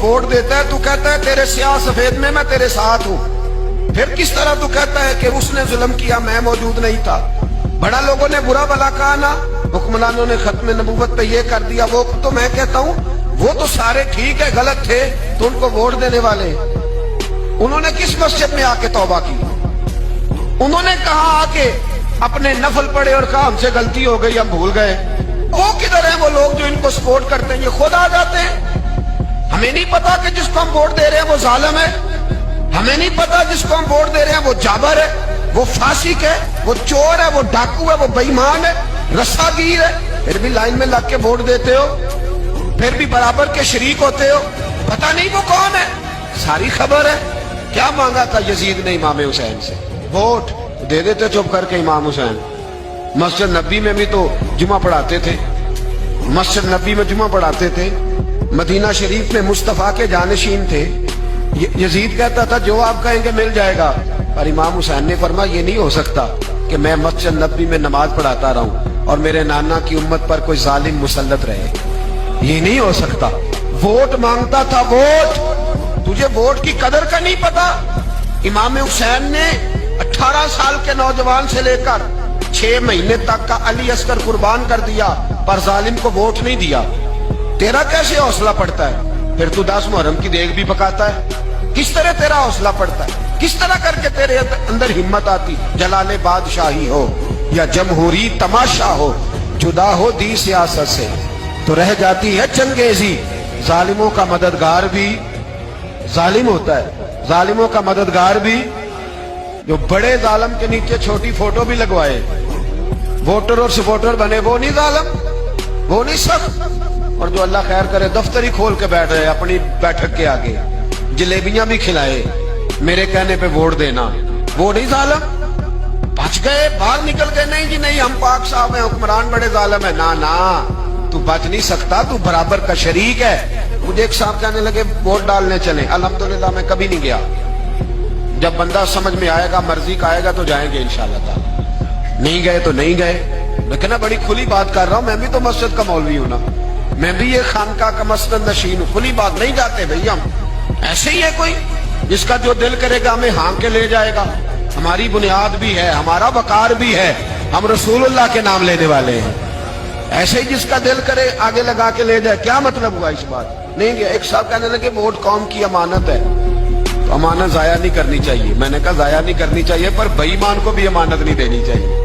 Vote देता है, तू कहता है तेरे स्याह सफेद में मैं तेरे साथ हूँ। फिर किस तरह तू कहता है कि उसने जुल्म किया, मैं मौजूद नहीं था। बड़ा लोगों ने बुरा भला कहा ना, हुक्मरानों ने खत्म नबूवत पे ये कर दिया, वो तो मैं कहता हूँ वो तो सारे ठीक है, गलत थे तो उनको वोट देने वाले। उन्होंने किस मस्जिद में आके तौबा की? उन्होंने कहा आके अपने नफल पढ़े और कहा हमसे गलती हो गई, हम भूल गए। वो किधर है वो लोग जो इनको सपोर्ट करते हैं? ये खुद आ जाते हैं। हमें नहीं पता कि जिसको हम वोट दे रहे हैं वो जालिम है, हमें नहीं पता जिसको हम वोट दे रहे हैं वो जाबर है, वो फासिक है, वो चोर है, वो डाकू है, वो बेईमान है, रस्सागीर है। फिर भी लाइन में लग के वोट देते हो, फिर भी बराबर के शरीक होते हो। पता नहीं वो कौन है, सारी खबर है। क्या मांगा था यजीद ने इमाम हुसैन से? वोट दे देते चुप करके इमाम हुसैन। मस्जिद नबी में भी तो जुमा पढ़ाते थे, मस्जिद नबी में जुमा पढ़ाते थे। मदीना शरीफ में मुस्तफा के जानशीन थे। यजीद कहता था जो आप कहेंगे मिल जाएगा, पर इमाम हुसैन ने फरमाया ये नहीं हो सकता कि मैं मस्जिद नबी में नमाज पढ़ाता रहूं और मेरे नाना की उम्मत पर कोई जालिम मुसल्लत रहे, ये नहीं हो सकता। वोट मांगता था, वोट। तुझे वोट की कदर का नहीं पता? इमाम हुसैन ने 18 साल के नौजवान से लेकर 6 महीने तक का अली अस्कर कुर्बान कर दिया, पर जालिम को वोट नहीं दिया। तेरा कैसे हौसला पड़ता है? फिर तू 10 मुहर्रम की देग भी पकाता है। किस तरह तेरा हौसला पड़ता है? किस तरह करके तेरे अंदर हिम्मत आती? जलाले बादशाही हो या जमहूरी तमाशा हो, जुदा हो दी सियासत से तो रह जाती है चंगेजी। जालिमों का मददगार भी जालिम होता है, जालिमों का मददगार भी। जो बड़े जालिम के नीचे छोटी फोटो भी लगवाए, वोटर और सपोर्टर बने, वो नहीं जालिम, वो नहीं सख्त। और जो अल्लाह खैर करे दफ्तर ही खोल के बैठ रहे अपनी बैठक के आगे, जलेबियां भी खिलाए, मेरे कहने पे वोट देना, वो नहीं जालिम? बच गए, बाहर निकल गए, नहीं जी नहीं हम पाक साहब हैं, हुक्मरान बड़े जालिम है। ना ना, तू बच नहीं सकता, तू बराबर का शरीक है। मुझे एक साहब कहने लगे वोट डालने चले, अल्हम्दुलिल्लाह मैं कभी नहीं गया। जब बंदा समझ में आएगा, मर्जी का आएगा तो जाएंगे इंशाअल्लाह ताला। नहीं गए तो नहीं गए। मैं कहना बड़ी खुली बात कर रहा हूँ, मैं भी तो मस्जिद का मौलवी हूं ना, मैं भी ये खानका का मस्जिद नशीन हूँ। खुली बात नहीं जाते भैया हम। ऐसे ही है कोई जिसका जो दिल करेगा हमें हाँक के ले जाएगा। हमारी बुनियाद भी है, हमारा वकार भी है, हम रसूलुल्लाह के नाम लेने वाले हैं। ऐसे ही जिसका दिल करे आगे लगा के ले जाए, क्या मतलब हुआ इस बात? नहीं गया। एक साहब कहने लगे वोट कौम की अमानत है, तो अमानत जाया नहीं करनी चाहिए। मैंने कहा जाया नहीं करनी चाहिए, पर बेईमान को भी अमानत नहीं देनी चाहिए।